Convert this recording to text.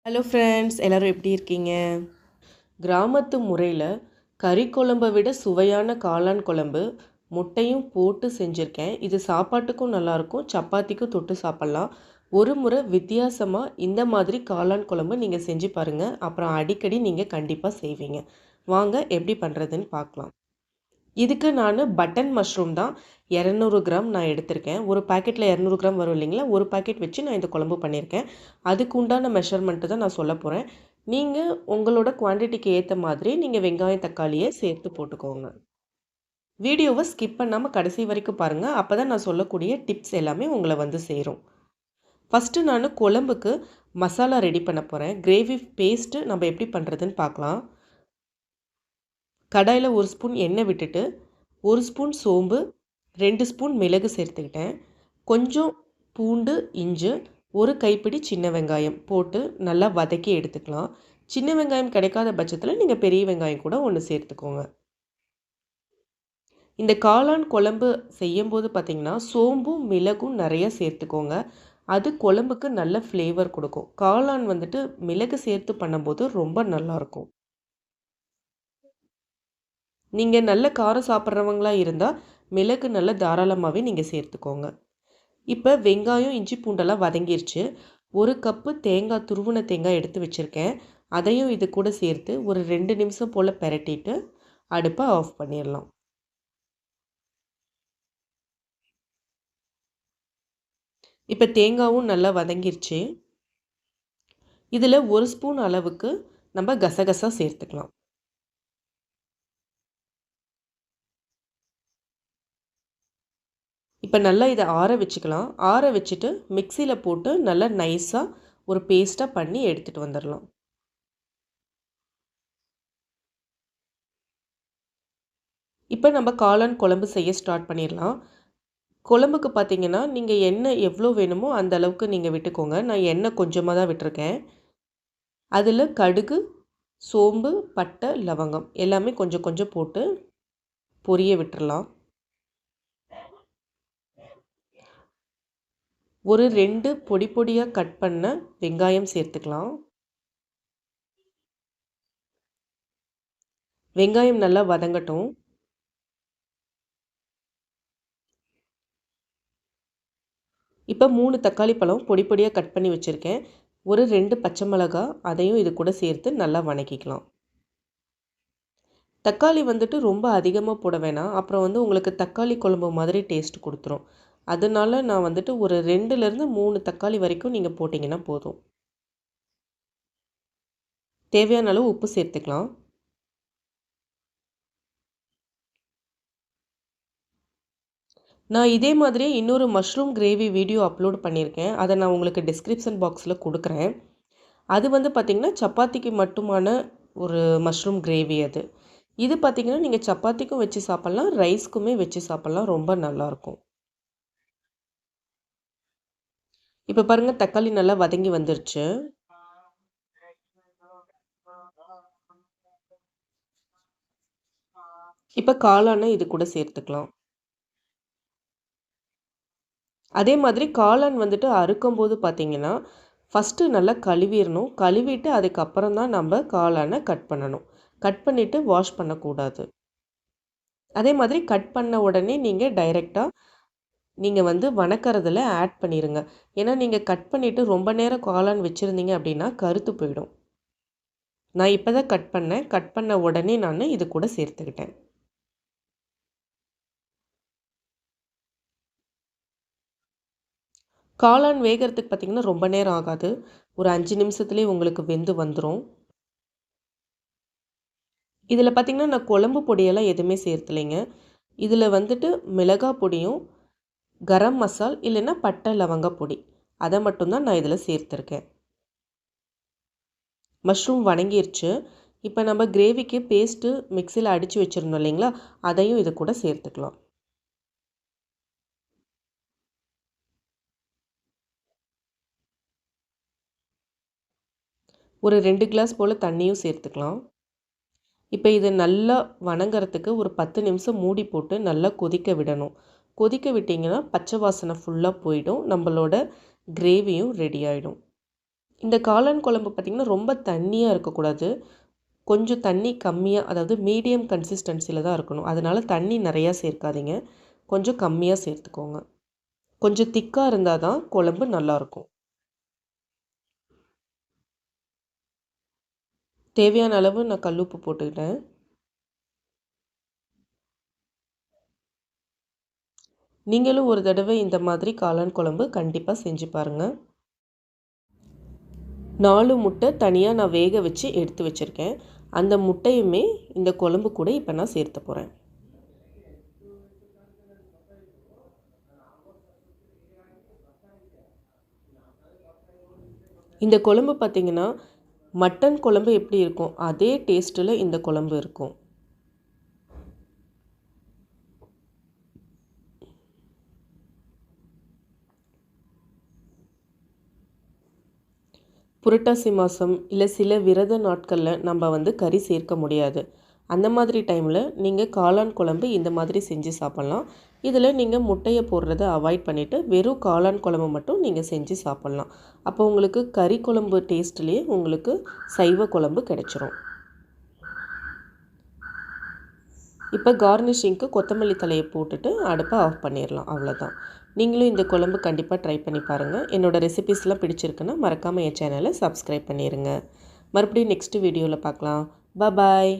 Hello friends, எல்லோரும் எப்படி இருக்கீங்க? கிராமத்து முறையில் கறி குழம்பை விட சுவையான காளான் குழம்பு முட்டையும் போட்டு செஞ்சுருக்கேன். இது சாப்பாட்டுக்கும் நல்லாயிருக்கும், சப்பாத்திக்கும் தொட்டு சாப்பிட்லாம். ஒரு முறை வித்தியாசமாக இந்த மாதிரி காளான் குழம்பு நீங்கள் செஞ்சு பாருங்கள். அப்புறம் அடிக்கடி நீங்கள் கண்டிப்பாக செய்வீங்க. வாங்க எப்படி பண்ணுறதுன்னு பார்க்கலாம். இதுக்கு நான் பட்டன் மஷ்ரூம் தான் 200 கிராம் நான் எடுத்திருக்கேன். ஒரு பாக்கெட்டில் 200 கிராம் வரும் இல்லைங்களா, ஒரு பாக்கெட் வச்சு நான் இந்த குழம்பு பண்ணியிருக்கேன். அதுக்கு உண்டான மெஷர்மெண்ட்டு தான் நான் சொல்ல போகிறேன். நீங்கள் உங்களோட குவான்டிட்டிக்கு ஏற்ற மாதிரி நீங்கள் வெங்காயம் தக்காளியை சேர்த்து போட்டுக்கோங்க. வீடியோவை ஸ்கிப் பண்ணாமல் கடைசி வரைக்கும் பாருங்கள். அப்போ தான் நான் சொல்லக்கூடிய டிப்ஸ் எல்லாமே உங்களை வந்து சேரும். ஃபஸ்ட்டு நான் குழம்புக்கு மசாலா ரெடி பண்ண போகிறேன். கிரேவி பேஸ்ட்டு நம்ம எப்படி பண்ணுறதுன்னு பார்க்கலாம். கடாயில் 1 ஸ்பூன் எண்ணெய் விட்டுட்டு 1 ஸ்பூன் சோம்பு, 2 ஸ்பூன் மிளகு சேர்த்துக்கிட்டேன். கொஞ்சம் பூண்டு, இஞ்சி, ஒரு கைப்பிடி சின்ன வெங்காயம் போட்டு நல்லா வதக்கி எடுத்துக்கலாம். சின்ன வெங்காயம் கிடைக்காத பட்சத்தில் நீங்கள் பெரிய வெங்காயம் கூட ஒன்று சேர்த்துக்கோங்க. இந்த காளான் குழம்பு செய்யும்போது பார்த்திங்கன்னா சோம்பும் மிளகும் நிறைய சேர்த்துக்கோங்க. அது குழம்புக்கு நல்ல ஃப்ளேவர் கொடுக்கும். காளான் வந்துட்டு மிளகு சேர்த்து பண்ணும்போது ரொம்ப நல்லாயிருக்கும். நீங்கள் நல்ல காரம் சாப்பிட்றவங்களா இருந்தால் மிளகு நல்ல தாராளமாகவே நீங்கள் சேர்த்துக்கோங்க. இப்போ வெங்காயம் இஞ்சி பூண்டெல்லாம் வதங்கிருச்சு. 1 கப்பு தேங்காய், துருவின தேங்காய் எடுத்து வச்சுருக்கேன். அதையும் இது கூட சேர்த்து ஒரு 2 நிமிஷம் போல் பெரட்டிட்டு அடுப்பை ஆஃப் பண்ணிடலாம். இப்போ தேங்காயும் நல்லா வதங்கிருச்சு. இதில் 1 ஸ்பூன் அளவுக்கு நம்ம கசகசா சேர்த்துக்கலாம். இப்போ நல்லா இதை ஆற வச்சுக்கலாம். ஆற வச்சுட்டு மிக்சியில் போட்டு நல்லா நைஸாக ஒரு பேஸ்ட்டாக பண்ணி எடுத்துகிட்டு வந்துடலாம். இப்போ நம்ம காளான் குழம்பு செய்ய ஸ்டார்ட் பண்ணிடலாம். குழம்புக்கு பார்த்தீங்கன்னா நீங்கள் எண்ணெய் எவ்வளோ வேணுமோ அந்த அளவுக்கு நீங்கள் விட்டுக்கோங்க. நான் எண்ணெய் கொஞ்சமாக தான் விட்டுருக்கேன். அதில் கடுகு, சோம்பு, பட்டை, லவங்கம் எல்லாமே கொஞ்சம் கொஞ்சம் போட்டு பொரிய விட்டுறலாம். ஒரு 2 பொடி பொடியாக கட் பண்ண வெங்காயம் சேர்த்துக்கலாம். வெங்காயம் நல்லா வதங்கட்டும். இப்போ 3 தக்காளி பழம் பொடி பொடியாக கட் பண்ணி வச்சுருக்கேன். ஒரு 2 பச்சை மிளகாய் அதையும் இது கூட சேர்த்து நல்லா வதக்கிக்கலாம். தக்காளி வந்துட்டு ரொம்ப அதிகமாக போட வேணாம். அப்புறம் வந்து உங்களுக்கு தக்காளி குழம்பு மாதிரி டேஸ்ட் கொடுத்துரும். அதனால நான் வந்துட்டு ஒரு 2லேருந்து 3 தக்காளி வரைக்கும் நீங்கள் போட்டிங்கன்னா போதும். தேவையான அளவு உப்பு சேர்த்துக்கலாம். நான் இதே மாதிரியே இன்னொரு மஷ்ரூம் கிரேவி வீடியோ அப்லோட் பண்ணியிருக்கேன். அதை நான் உங்களுக்கு டிஸ்கிரிப்ஷன் பாக்ஸில் கொடுக்குறேன். அது வந்து பார்த்திங்கன்னா சப்பாத்திக்கு மட்டுமான ஒரு மஷ்ரூம் கிரேவி அது. இது பார்த்திங்கன்னா நீங்கள் சப்பாத்திக்கும் வச்சு சாப்பிட்லாம், ரைஸ்க்குமே வச்சு சாப்பிட்லாம். ரொம்ப நல்லாயிருக்கும். இப்போ பாருங்கள் தக்காளி நல்லா வதங்கி வந்துருச்சு. இப்போ காளானை இது கூட சேர்த்துக்கலாம். அதே மாதிரி காளான் வந்துட்டு அறுக்கும்போது பார்த்திங்கன்னா ஃபஸ்ட்டு நல்லா கழுவிடணும். கழுவிட்டு அதுக்கப்புறம் தான் நம்ம காளானை கட் பண்ணணும். கட் பண்ணிவிட்டு வாஷ் பண்ணக்கூடாது. அதே மாதிரி கட் பண்ண உடனே நீங்கள் டைரெக்டாக நீங்கள் வந்து வணக்கறதில் ஆட் பண்ணிடுங்க. ஏன்னா நீங்கள் கட் பண்ணிவிட்டு ரொம்ப நேரம் காளான் வச்சுருந்தீங்க அப்படின்னா கருத்து போயிடும். நான் இப்போ தான் கட் பண்ணேன். கட் பண்ண உடனே நான் இது கூட சேர்த்துக்கிட்டேன். காளான் வேகிறதுக்கு பார்த்திங்கன்னா ரொம்ப நேரம் ஆகாது. ஒரு 5 நிமிஷத்துலேயே உங்களுக்கு வெந்து வந்துடும். இதில் பார்த்திங்கன்னா நான் குழம்பு பொடியெல்லாம் எதுவுமே சேர்த்துலைங்க. இதில் வந்துட்டு மிளகாய் பொடியும், கரம் மசால் இல்லைன்னா பட்டை லவங்க பொடி அதை மட்டும்தான் நான் இதில் சேர்த்துருக்கேன். மஷ்ரூம் வணங்கிருச்சு. இப்போ நம்ம கிரேவிக்கு பேஸ்ட்டு மிக்சியில் அடித்து வச்சுருந்தோம் இல்லைங்களா, அதையும் இது கூட சேர்த்துக்கலாம். ஒரு 2 கிளாஸ் போல் தண்ணியும் சேர்த்துக்கலாம். இப்போ இது நல்லா வணங்குறதுக்கு ஒரு 10 நிமிஷம் மூடி போட்டு நல்லா கொதிக்க விடணும். கொதிக்க விட்டிங்கன்னா பச்சை வாசனை ஃபுல்லாக போயிடும். நம்மளோட கிரேவியும் ரெடி ஆகிடும். இந்த காளான் குழம்பு பார்த்திங்கன்னா ரொம்ப தண்ணியாக இருக்கக்கூடாது. கொஞ்சம் தண்ணி கம்மியாக, அதாவது மீடியம் கன்சிஸ்டன்சியில் தான் இருக்கணும். அதனால் தண்ணி நிறையா சேர்க்காதீங்க, கொஞ்சம் கம்மியாக சேர்த்துக்கோங்க. கொஞ்சம் திக்காக இருந்தால் தான் குழம்பு நல்லாயிருக்கும். தேவையான அளவு நான் கல்லுப்பு போட்டுக்கிட்டேன். நீங்களும் ஒரு தடவை இந்த மாதிரி காளான் குழம்பு கண்டிப்பாக செஞ்சு பாருங்கள். 4 முட்டை தனியாக நான் வேக வச்சு எடுத்து வச்சுருக்கேன். அந்த முட்டையுமே இந்த குழம்பு கூட இப்போ நான் சேர்த்த போகிறேன். இந்த குழம்பு பார்த்திங்கன்னா மட்டன் குழம்பு எப்படி இருக்கும் அதே டேஸ்ட்டில் இந்த குழம்பு இருக்கும். புரட்டாசி மாதம் இல்லை சில விரத நாட்களில் நம்ம கறி சேர்க்க முடியாது. அந்த மாதிரி டைமில் நீங்கள் காளான் குழம்பு இந்த மாதிரி செஞ்சு சாப்பிட்லாம். இதில் நீங்கள் முட்டையை போடுறத அவாய்ட் பண்ணிவிட்டு வெறும் காளான் குழம்பு மட்டும் நீங்கள் செஞ்சு சாப்பிட்லாம். அப்போ உங்களுக்கு கறி குழம்பு டேஸ்ட்லேயே உங்களுக்கு சைவ குழம்பு கிடைச்சிரும். இப்போ கார்னிஷிங்க்கு கொத்தமல்லி தலையை போட்டுட்டு அடுப்பை ஆஃப் பண்ணிடலாம். அவ்வளோதான். நீங்களும் இந்த குழம்பு கண்டிப்பாக ட்ரை பண்ணி பாருங்கள். என்னோடய ரெசிபீஸ்லாம் பிடிச்சிருக்குன்னா மறக்காமல் என் சேனலை சப்ஸ்கிரைப் பண்ணிடுங்க. மறுபடியும் நெக்ஸ்ட் வீடியோவில் பார்க்கலாம். பாய்.